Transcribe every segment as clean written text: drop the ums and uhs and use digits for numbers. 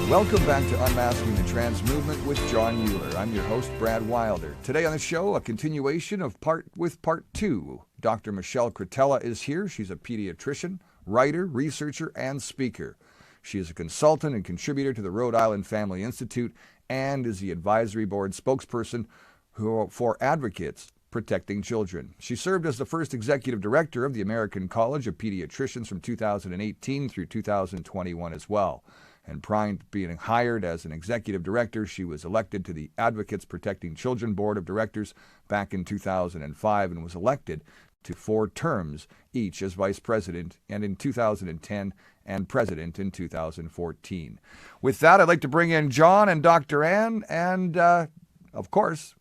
Welcome back to Unmasking the Trans Movement with John Mueller. I'm your host, Brad Wilder. Today on the show, a continuation of part 2. Dr. Michelle Cretella is here. She's a pediatrician, writer, researcher, and speaker. She is a consultant and contributor to the Rhode Island Family Institute and is the advisory board spokesperson for Advocates Protecting Children. She served as the first executive director of the American College of Pediatricians from 2018 through 2021 as well. And prior to being hired as an executive director, she was elected to the Advocates Protecting Children Board of Directors back in 2005 and was elected to 4 terms each as vice president and in 2010 and president in 2014. With that, I'd like to bring in John and Dr. Ann and, of course,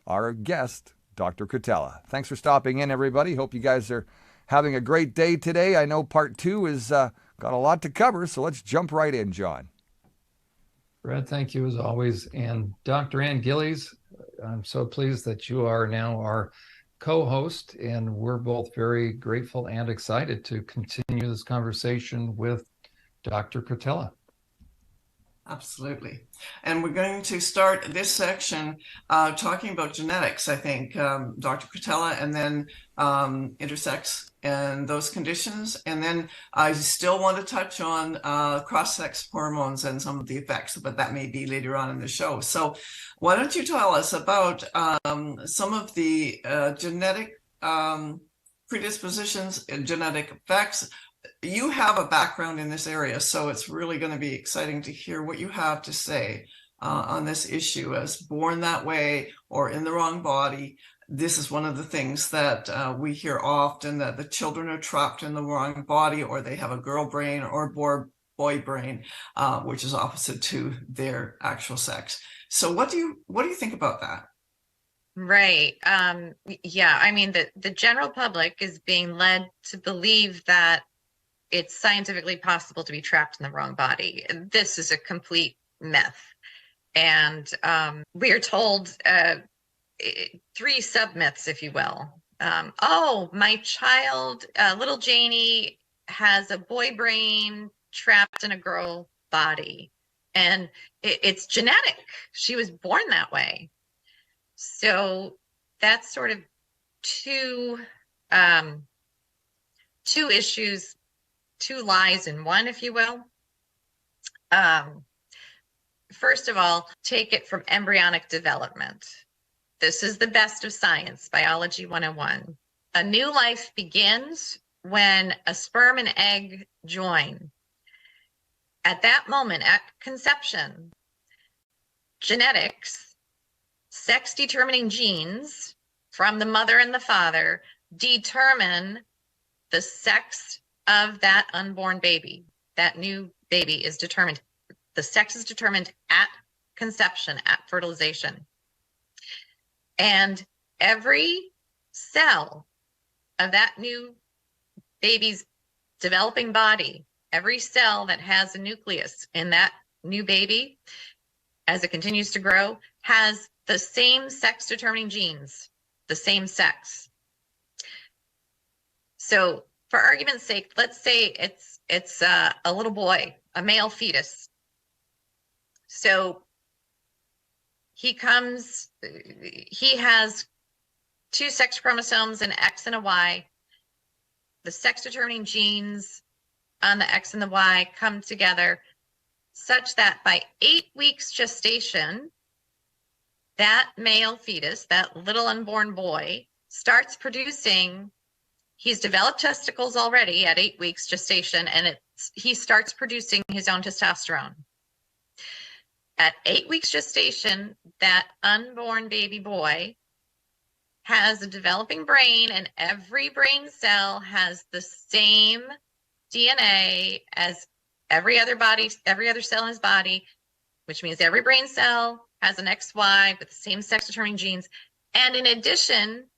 our guest, Dr. Cretella. Thanks for stopping in, everybody. Hope you guys are having a great day today. I know part 2 is got a lot to cover, so let's jump right in, John. Brad, thank you as always. And Dr. Ann Gillies, I'm so pleased that you are now our co-host, and we're both very grateful and excited to continue this conversation with Dr. Cretella. Absolutely. And we're going to start this section talking about genetics, I think, Dr. Cretella, and then intersex and those conditions. And then I still want to touch on cross-sex hormones and some of the effects, but that may be later on in the show. So why don't you tell us about some of the genetic predispositions and genetic effects? You have a background in this area, so it's really going to be exciting to hear what you have to say on this issue as born that way or in the wrong body. This is one of the things that we hear often, that the children are trapped in the wrong body, or they have a girl brain or boy brain, which is opposite to their actual sex. So what do you think about that? Right. Yeah, I mean, the general public is being led to believe that it's scientifically possible to be trapped in the wrong body. This is a complete myth. And we are told 3 sub-myths, if you will. Oh, my child, little Janie, has a boy brain trapped in a girl body. And it's genetic. She was born that way. So that's sort of two issues, 2 lies in one, if you will. First of all, take it from embryonic development. This is the best of science, biology 101. A new life begins when a sperm and egg join. At that moment, at conception, genetics, sex-determining genes from the mother and the father determine the sex of that unborn baby. That new baby is determined. The sex is determined at conception, at fertilization. And every cell of that new baby's developing body, every cell that has a nucleus in that new baby, as it continues to grow, has the same sex-determining genes, the same sex. So, for argument's sake, let's say it's a little boy, a male fetus. So he has 2 sex chromosomes, an X and a Y. The sex-determining genes on the X and the Y come together such that by 8 weeks gestation, that male fetus, that little unborn boy, starts producing. He's developed testicles already at 8 weeks gestation, and he starts producing his own testosterone. At 8 weeks gestation, that unborn baby boy has a developing brain, and every brain cell has the same DNA as every other cell in his body, which means every brain cell has an XY with the same sex-determining genes. And in addition,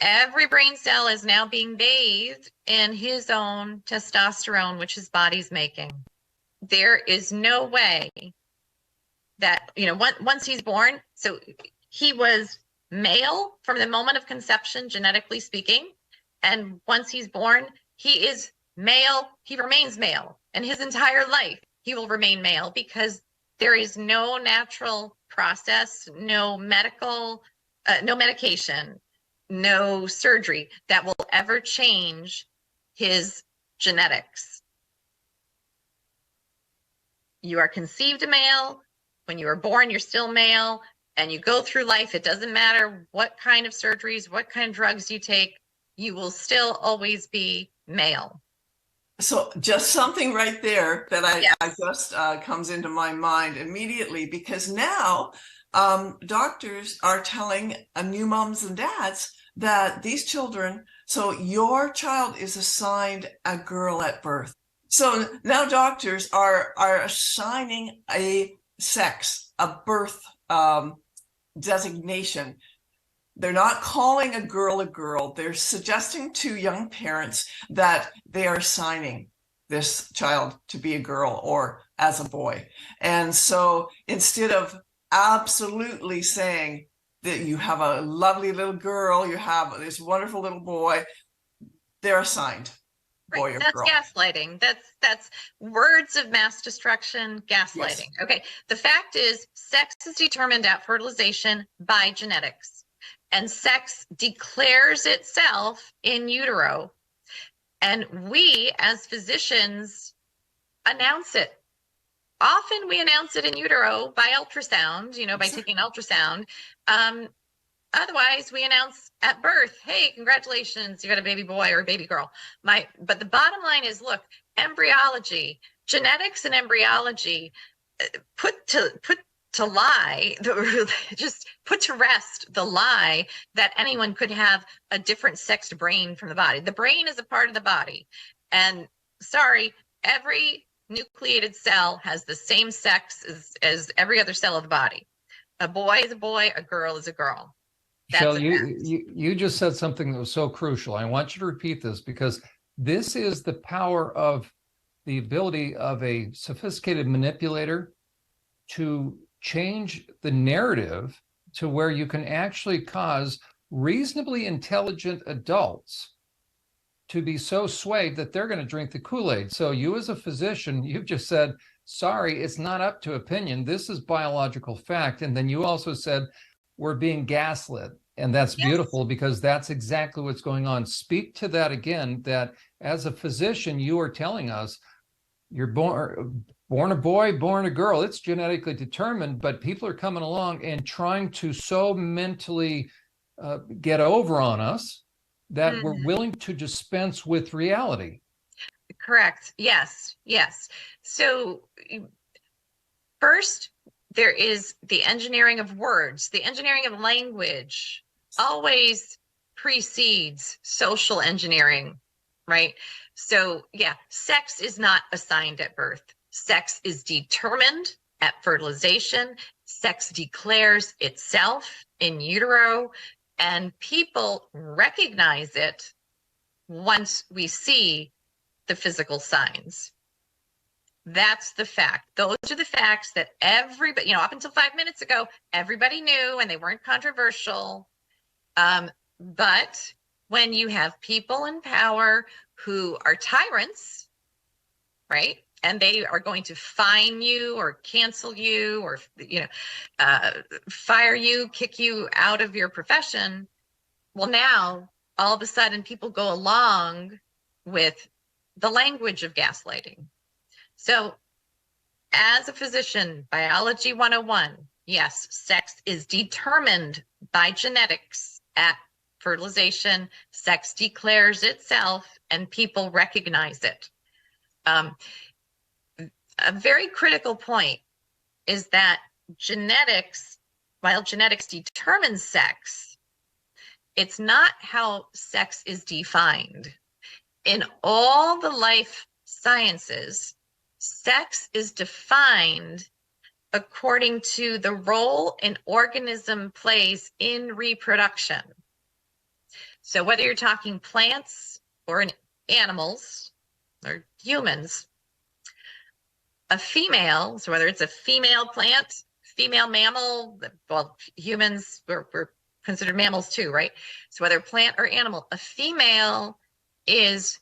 every brain cell is now being bathed in his own testosterone, which his body's making. There is no way that, once he's born, so he was male from the moment of conception, genetically speaking. And once he's born, he is male. He remains male. And his entire life, he will remain male, because there is no natural process, no medical, no medication, no surgery that will ever change his genetics. You are conceived a male. When you are born, you're still male, and you go through life. It doesn't matter what kind of surgeries, what kind of drugs you take, you will still always be male. So just something right there that I Yes. just comes into my mind immediately, because now doctors are telling new moms and dads that these children, so your child is assigned a girl at birth. So now doctors are assigning a sex, a birth designation. They're not calling a girl. They're suggesting to young parents that they are assigning this child to be a girl or as a boy. And so instead of absolutely saying that you have a lovely little girl, you have this wonderful little boy, they're assigned boy or That's girl. gaslighting. That's words of mass destruction, gaslighting. Yes. Okay. The fact is, sex is determined at fertilization by genetics, and sex declares itself in utero. And we, as physicians, announce it. Often we announce it in utero by ultrasound, by taking ultrasound. Otherwise, we announce at birth, hey, congratulations, you got a baby boy or a baby girl. But the bottom line is, look, embryology, genetics and embryology, put to lie, just put to rest the lie that anyone could have a different sexed brain from the body. The brain is a part of the body. And sorry, every nucleated cell has the same sex as every other cell of the body. A boy is a boy, a girl is a girl. Michelle, you just said something that was so crucial. I want you to repeat this, because this is the power of the ability of a sophisticated manipulator to change the narrative to where you can actually cause reasonably intelligent adults to be so swayed that they're going to drink the Kool-Aid. So you, as a physician, you've just said, sorry, it's not up to opinion. This is biological fact. And then you also said, we're being gaslit. And that's beautiful, because that's exactly what's going on. Speak to that again, that as a physician, you are telling us you're born a boy, born a girl. It's genetically determined, but people are coming along and trying to so mentally get over on us that we're willing to dispense with reality. Correct. Yes. So first, there is the engineering of words. The engineering of language always precedes social engineering, right? So yeah, sex is not assigned at birth. Sex is determined at fertilization. Sex declares itself in utero, and people recognize it once we see the physical signs. That's the fact. Those are the facts that everybody, up until 5 minutes ago, everybody knew, and they weren't controversial. But when you have people in power who are tyrants, right? And they are going to fine you or cancel you or, fire you, kick you out of your profession. Well, now all of a sudden people go along with the language of gaslighting. So as a physician, biology 101, yes, sex is determined by genetics at fertilization. Sex declares itself and people recognize it. A very critical point is that genetics, while genetics determines sex, it's not how sex is defined. In all the life sciences, sex is defined according to the role an organism plays in reproduction. So whether you're talking plants or animals or humans, a female, so whether it's a female plant, female mammal, well, humans, we're considered mammals too, right? So whether plant or animal, a female is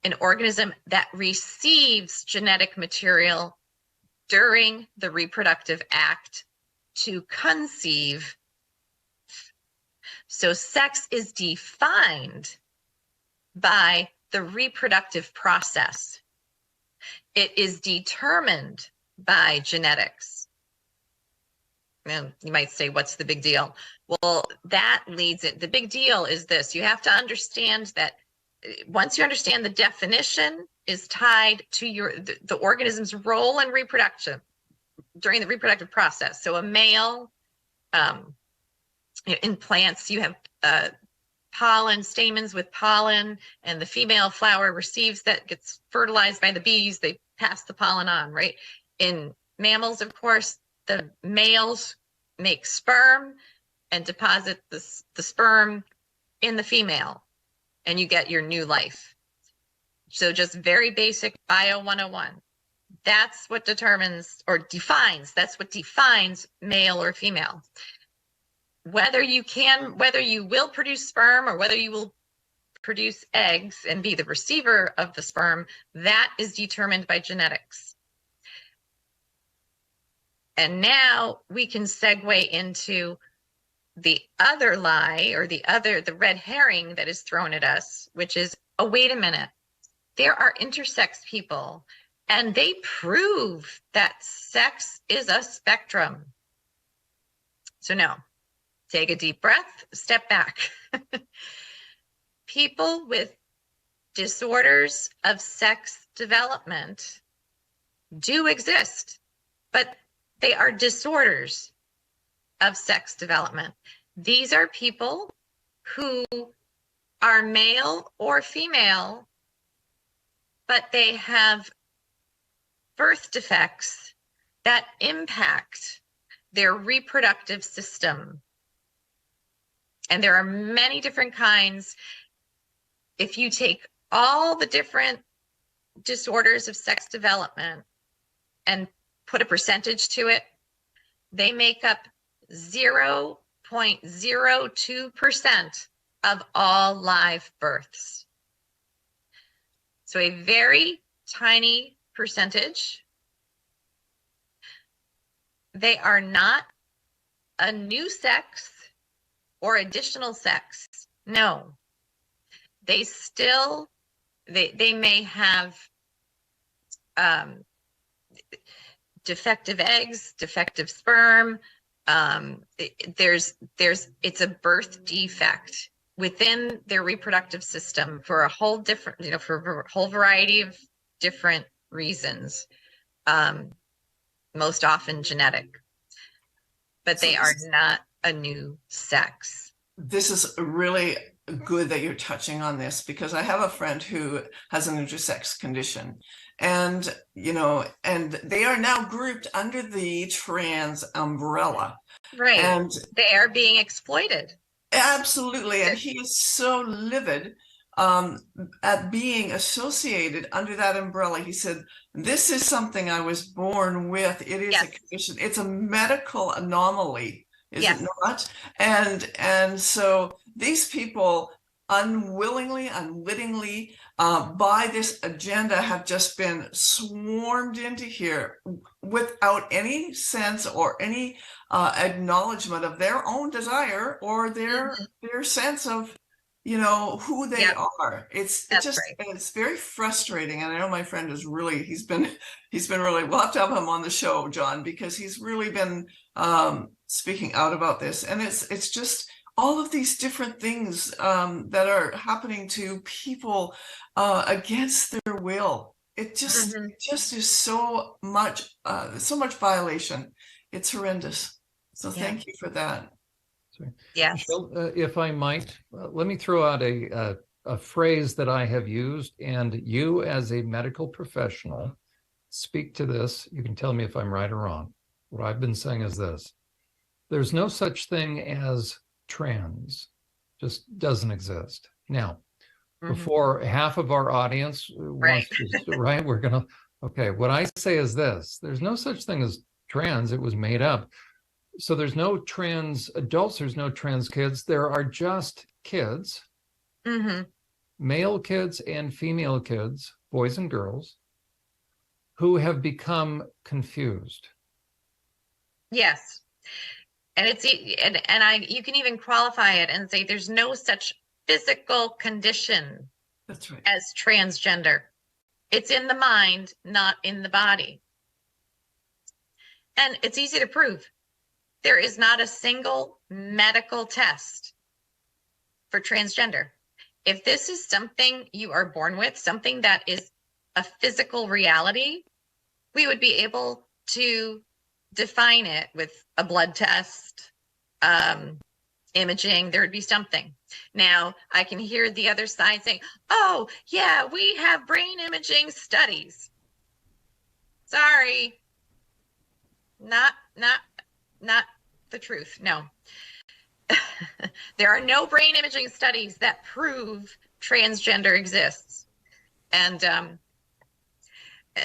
an organism that receives genetic material during the reproductive act to conceive. So sex is defined by the reproductive process. It is determined by genetics. And you might say, what's the big deal? Well, that leads it. The big deal is this. You have to understand that once you understand the definition is tied to the organism's role in reproduction during the reproductive process. So a male, in plants, you have pollen, stamens with pollen, and the female flower receives that, gets fertilized by the bees. They pass the pollen on, right? In mammals, of course, the males make sperm and deposit the sperm in the female, and you get your new life. So just very basic Bio 101. That's what determines or defines, that's what defines male or female. Whether you will produce sperm or whether you will produce eggs and be the receiver of the sperm, that is determined by genetics. And now we can segue into the other lie, or the red herring that is thrown at us, which is, oh, wait a minute, there are intersex people and they prove that sex is a spectrum. So no, take a deep breath, step back. People with disorders of sex development do exist, but they are disorders of sex development. These are people who are male or female, but they have birth defects that impact their reproductive system. And there are many different kinds. If you take all the different disorders of sex development and put a percentage to it, they make up 0.02% of all live births. So a very tiny percentage. They are not a new sex or additional sex. No, they may have defective eggs, defective sperm. It's a birth defect within their reproductive system for a whole different, for a whole variety of different reasons, most often genetic, but they are not a new sex. This is really good that you're touching on this, because I have a friend who has an intersex condition, and and they are now grouped under the trans umbrella. Right. And they are being exploited. Absolutely. And he is so livid at being associated under that umbrella. He said, this is something I was born with. It is a condition. It's a medical anomaly, is it not? And so these people unwillingly, unwittingly, by this agenda have just been swarmed into here without any sense or any acknowledgement of their own desire or their sense of who they are. It's very frustrating. And I know my friend is really, he's been really, we'll have to have him on the show, John, because he's really been speaking out about this. And it's just all of these different things that are happening to people against their will. It just is so much violation. It's horrendous. So thank you for that. Yes. Michelle, if I might, let me throw out a phrase that I have used, and you as a medical professional speak to this. You can tell me if I'm right or wrong. What I've been saying is this: there's no such thing as trans, just doesn't exist. Now, before half of our audience wants to, we're gonna, what I say is this: there's no such thing as trans, it was made up. So there's no trans adults, there's no trans kids, there are just kids. male kids and female kids, boys and girls, who have become confused. Yes. And you can even qualify it and say there's no such physical condition That's right. as transgender. It's in the mind, not in the body. And it's easy to prove. There is not a single medical test for transgender. If this is something you are born with, something that is a physical reality, we would be able to define it with a blood test, imaging. There would be something. Now, I can hear the other side saying, oh, yeah, we have brain imaging studies. Sorry. Not the truth. No. There are no brain imaging studies that prove transgender exists. And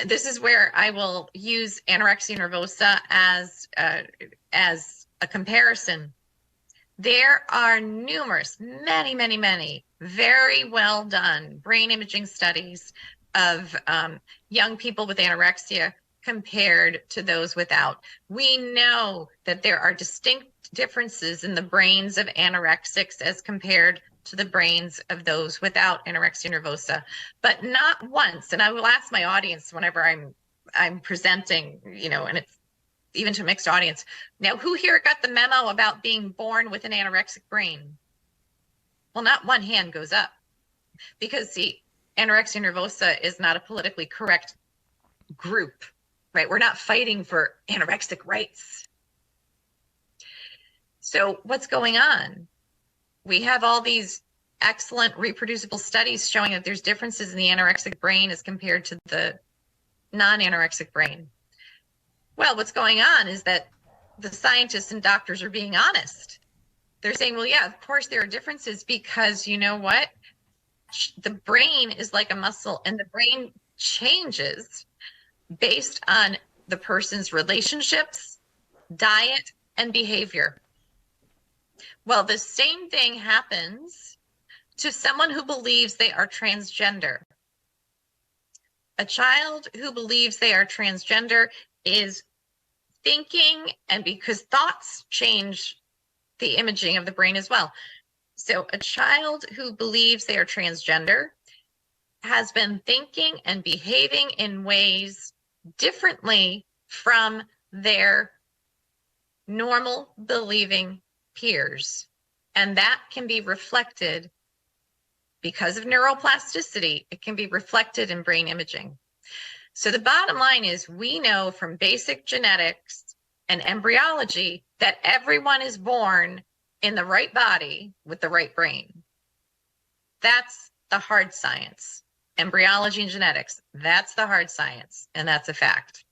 this is where I will use anorexia nervosa as a comparison. There are numerous, many very well done brain imaging studies of young people with anorexia compared to those without. We know that there are distinct differences in the brains of anorexics as compared to the brains of those without anorexia nervosa, but not once. And I will ask my audience whenever I'm presenting, and it's even to a mixed audience. Now, who here got the memo about being born with an anorexic brain? Well, not one hand goes up, because see, anorexia nervosa is not a politically correct group, right? We're not fighting for anorexic rights. So what's going on? We have all these excellent reproducible studies showing that there's differences in the anorexic brain as compared to the non-anorexic brain. Well, what's going on is that the scientists and doctors are being honest. They're saying, well, yeah, of course there are differences, because you know what? The brain is like a muscle, and the brain changes based on the person's relationships, diet, and behavior. Well, the same thing happens to someone who believes they are transgender. A child who believes they are transgender is thinking, and because thoughts change the imaging of the brain as well. So a child who believes they are transgender has been thinking and behaving in ways differently from their normal believing peers. And that can be reflected, because of neuroplasticity, it can be reflected in brain imaging. So the bottom line is, we know from basic genetics and embryology that everyone is born in the right body with the right brain. That's the hard science. Embryology and genetics, that's the hard science, and that's a fact.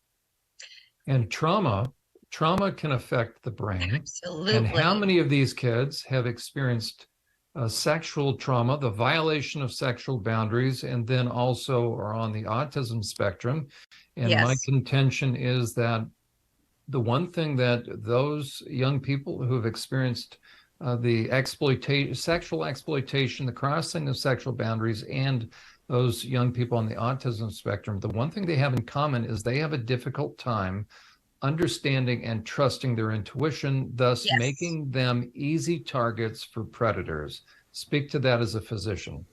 And trauma can affect the brain. Absolutely. And how many of these kids have experienced sexual trauma, the violation of sexual boundaries, and then also are on the autism spectrum? And Yes. My contention is that the one thing that those young people who have experienced the sexual exploitation, the crossing of sexual boundaries, and those young people on the autism spectrum, the one thing they have in common is they have a difficult time understanding and trusting their intuition, thus Yes. making them easy targets for predators. Speak to that as a physician.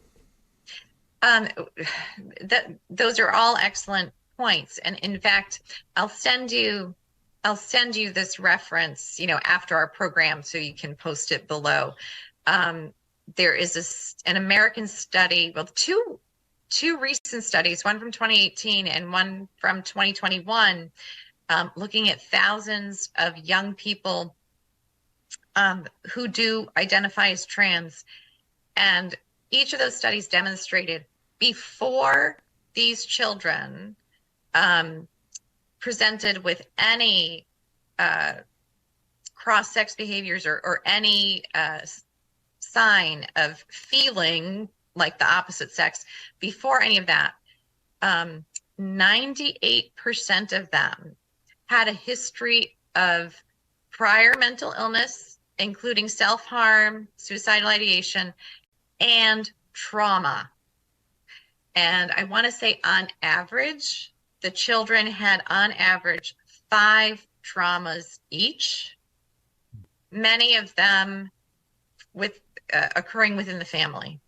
Those are all excellent points. And in fact, I'll send you this reference, after our program, so you can post it below. There is an American study, well, two recent studies, one from 2018 and one from 2021, looking at thousands of young people who do identify as trans. And each of those studies demonstrated, before these children presented with any cross-sex behaviors or any sign of feeling like the opposite sex, before any of that, 98% of them had a history of prior mental illness, including self-harm, suicidal ideation, and trauma. And I want to say on average, the children had on average 5 traumas each, many of them with occurring within the family.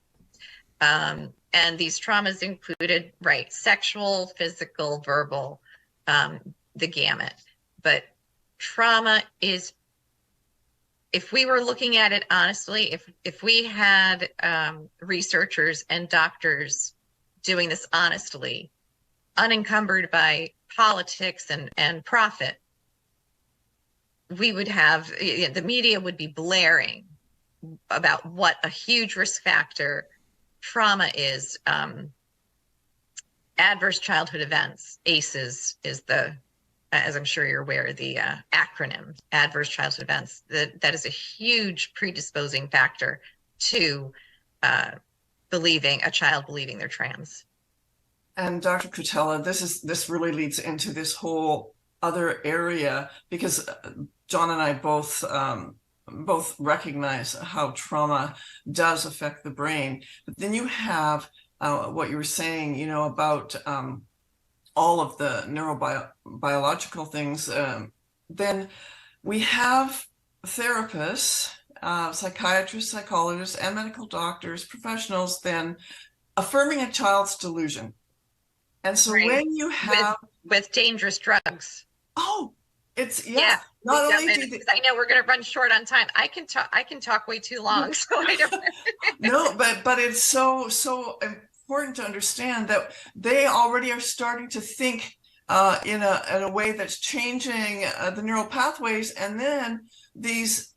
And these traumas included, right, sexual, physical, verbal, the gamut. But trauma is, if we were looking at it honestly, if we had researchers and doctors doing this honestly, unencumbered by politics and profit, we would have, the media would be blaring about what a huge risk factor trauma is. Adverse childhood events, ACEs is the, as I'm sure you're aware, the acronym, adverse childhood events. That is a huge predisposing factor to believing they're trans. And Dr. Cretella, this really leads into this whole other area, because John and I both recognize how trauma does affect the brain. But then you have what you were saying, about all of the neurobiological things. Then we have therapists, psychiatrists, psychologists, and medical doctors, professionals, then affirming a child's delusion. And so right. when you have with dangerous drugs. Oh, it's not only I know we're going to run short on time. I can talk way too long, so I don't. No, but it's so important to understand that they already are starting to think in a way that's changing the neural pathways, and then these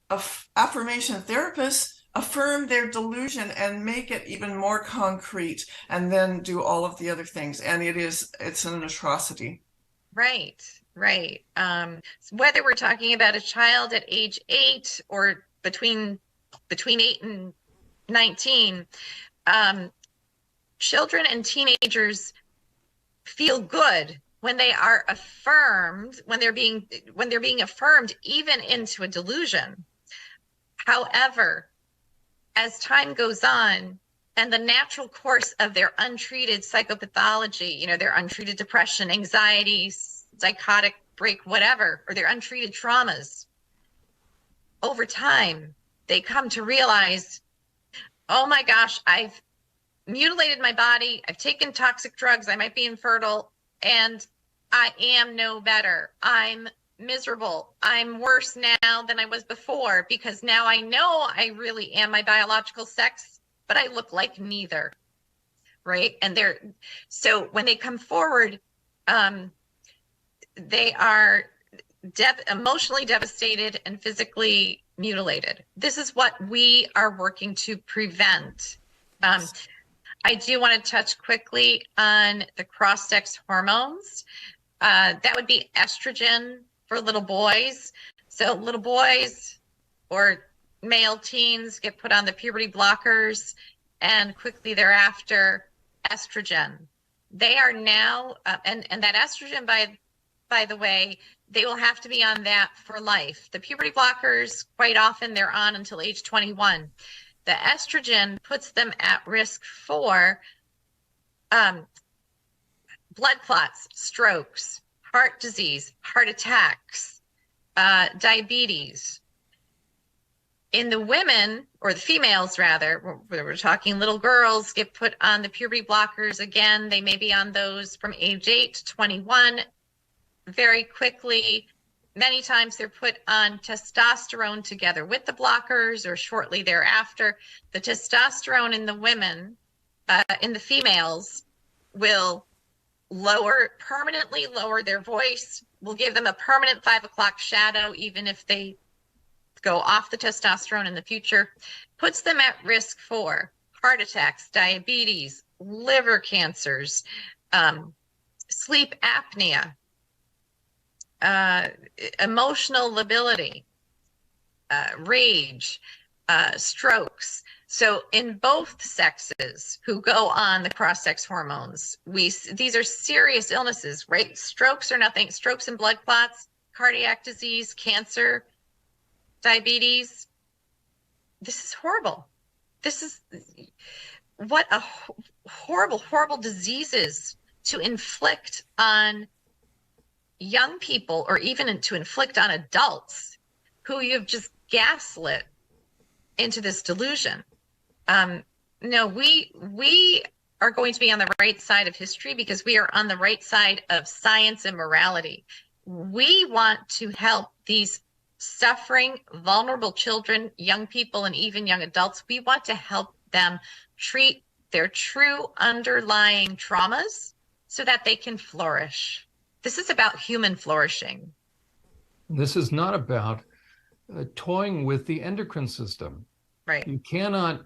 affirmation therapists affirm their delusion and make it even more concrete, and then do all of the other things, and it's an atrocity. Right. Whether we're talking about a child at age 8 or between 8 and 19, children and teenagers feel good when they are affirmed, when they're being affirmed even into a delusion. However, as time goes on and the natural course of their untreated psychopathology, their untreated depression, anxiety, psychotic break, whatever, or their untreated traumas, over time, they come to realize, oh my gosh, I've mutilated my body, I've taken toxic drugs, I might be infertile, and I am no better. I'm miserable. I'm worse now than I was before, because now I know I really am my biological sex, but I look like neither, right? And so when they come forward, they are emotionally devastated and physically mutilated. This is what we are working to prevent. I do want to touch quickly on the cross-sex hormones. That would be estrogen for little boys. So little boys or male teens get put on the puberty blockers, and quickly thereafter, estrogen. They are now, and that estrogen, by the way, they will have to be on that for life. The puberty blockers, quite often, they're on until age 21. The estrogen puts them at risk for blood clots, strokes, heart disease, heart attacks, diabetes. In the women, or the females rather, we're talking little girls get put on the puberty blockers. Again, they may be on those from age 8 to 21 very quickly. Many times they're put on testosterone together with the blockers or shortly thereafter. The testosterone in the women, in the females, will permanently lower their voice, will give them a permanent 5 o'clock shadow, even if they go off the testosterone in the future, puts them at risk for heart attacks, diabetes, liver cancers, sleep apnea, emotional lability, rage, strokes. So in both sexes who go on the cross-sex hormones, these are serious illnesses, right? Strokes are nothing. Strokes and blood clots, cardiac disease, cancer, diabetes. This is horrible. what a horrible, horrible diseases to inflict on young people, or even to inflict on adults who you've just gaslit into this delusion. No, we are going to be on the right side of history because we are on the right side of science and morality. We want to help these suffering, vulnerable children, young people, and even young adults. We want to help them treat their true underlying traumas so that they can flourish. This is about human flourishing. This is not about toying with the endocrine system. Right. You cannot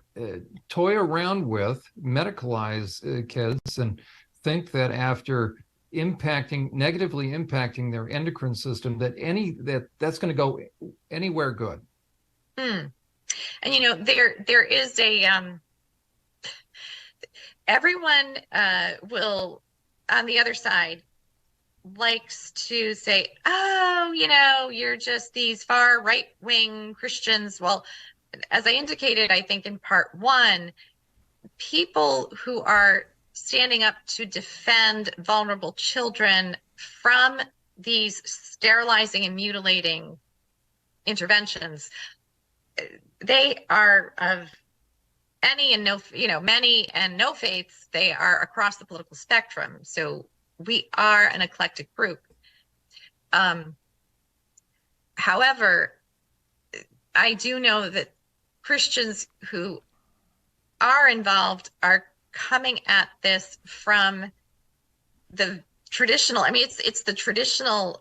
toy around with, medicalize kids and think that after negatively impacting their endocrine system, that's going to go anywhere good. And there is a everyone will on the other side likes to say, oh, you're just these far right-wing Christians. Well, as I indicated, I think in part one, people who are standing up to defend vulnerable children from these sterilizing and mutilating interventions, they are of many and no faiths. They are across the political spectrum. So we are an eclectic group. However, I do know that Christians who are involved are coming at this from the traditional, it's the traditional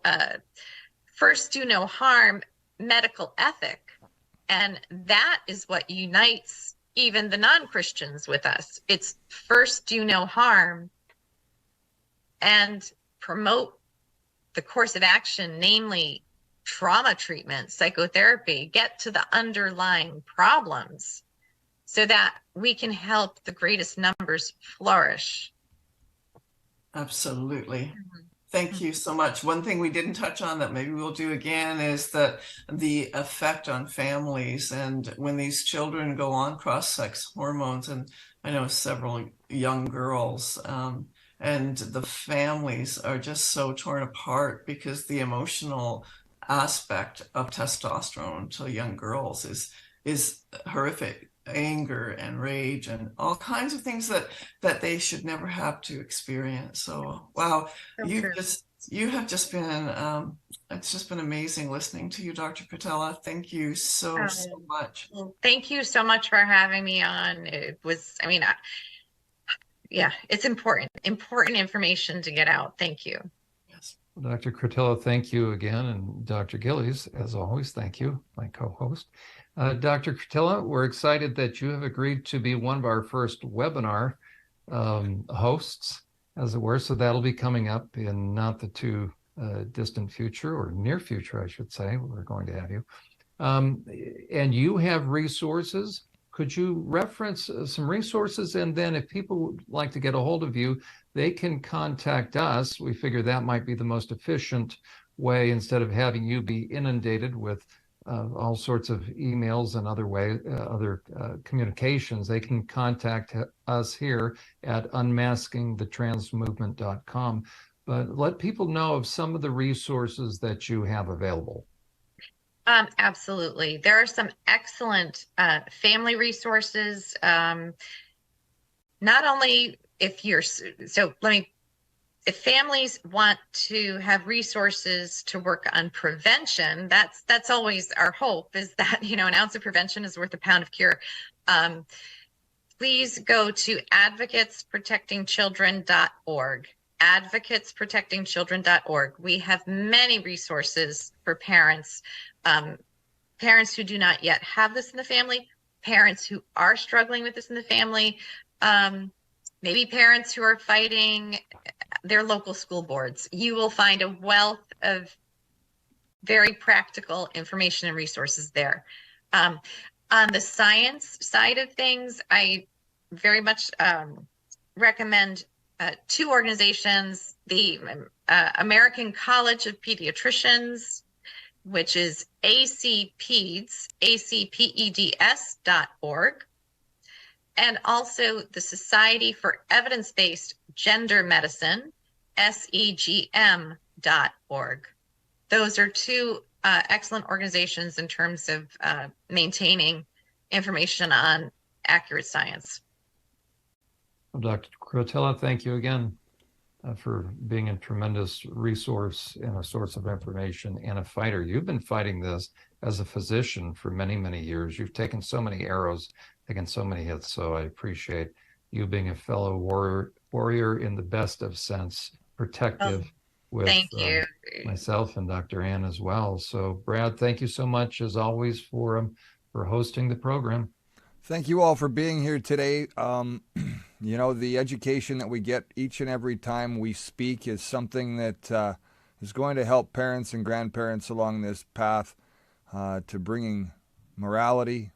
first do no harm medical ethic. And that is what unites even the non-Christians with us. It's first do no harm and promote the course of action, namely trauma treatment, psychotherapy, get to the underlying problems so that we can help the greatest numbers flourish. Absolutely. Thank you so much. One thing we didn't touch on that maybe we'll do again is that the effect on families, and when these children go on cross-sex hormones, and I know several young girls, and the families are just so torn apart because the emotional aspect of testosterone to young girls is horrific. Anger and rage and all kinds of things that they should never have to experience. So wow, you have just been it's just been amazing listening to you, Dr. Cretella. Thank you so much. Well, thank you so much for having me on. It was, it's important information to get out. Thank you. Yes. Dr. Cretella, thank you again. And Dr. Gillies, as always, thank you, my co-host. Dr. Cretella, we're excited that you have agreed to be one of our first webinar hosts, as it were. So that'll be coming up in not the too distant future, or near future, I should say. We're going to have you. And you have resources. Could you reference some resources? And then if people would like to get a hold of you, they can contact us. We figure that might be the most efficient way, instead of having you be inundated with all sorts of emails and other communications. They can contact us here at unmaskingthetransmovement.com. But let people know of some of the resources that you have available. Absolutely. There are some excellent family resources. Not only if families want to have resources to work on prevention, that's always our hope, is that, an ounce of prevention is worth a pound of cure. Please go to advocatesprotectingchildren.org, advocatesprotectingchildren.org. We have many resources for parents, parents who do not yet have this in the family, parents who are struggling with this in the family, maybe parents who are fighting their local school boards. You will find a wealth of very practical information and resources there. On the science side of things, I very much recommend two organizations, the American College of Pediatricians, which is acpeds.org, and also the Society for Evidence-Based Gender Medicine, segm.org. Those are two excellent organizations in terms of maintaining information on accurate science. Well, Dr. Cretella, thank you again for being a tremendous resource and a source of information and a fighter. You've been fighting this as a physician for many, many years. You've taken so many arrows, taken so many hits, so I appreciate you being a fellow warrior in the best of sense, protective with thank you. Myself and Dr. Ann as well. So Brad, thank you so much as always for hosting the program. Thank you all for being here today. You know, the education that we get each and every time we speak is something that is going to help parents and grandparents along this path to bringing morality,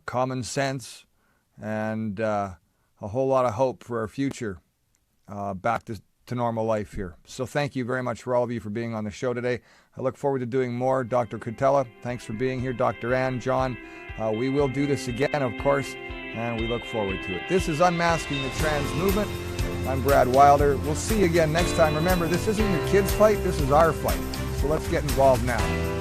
common sense, and a whole lot of hope for our future back to normal life here. So thank you very much for all of you for being on the show today. I look forward to doing more. Dr. Cretella, thanks for being here. Dr. Ann, John, we will do this again, of course, and we look forward to it. This is Unmasking the Trans Movement. I'm Brad Wilder. We'll see you again next time. Remember, this isn't your kids' fight. This is our fight. So let's get involved now.